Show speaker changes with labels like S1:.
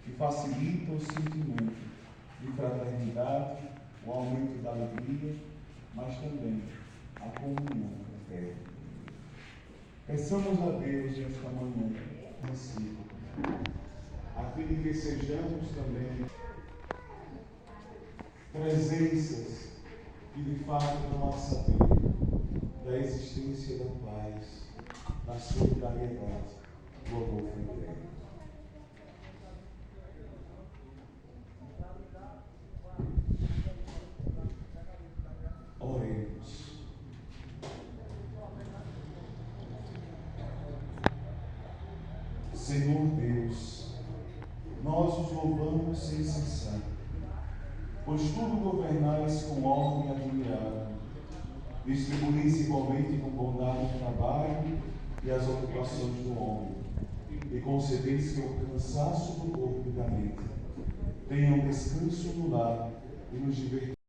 S1: que facilita o sentimento de fraternidade, o aumento da alegria, mas também a comunhão fraterna. Peçamos a Deus nesta manhã recíproca, a fim de que sejamos também presenças que de fato dão a saber da existência da paz, da solidariedade, do amor fraterno. Oremos. Senhor Deus, nós os louvamos sem cessar, pois tudo governais com ordem admirável, distribuís igualmente com bondade o trabalho e as ocupações do homem, e concedeis que o cansaço do corpo e da mente tenham descanso no lar e nos divertir.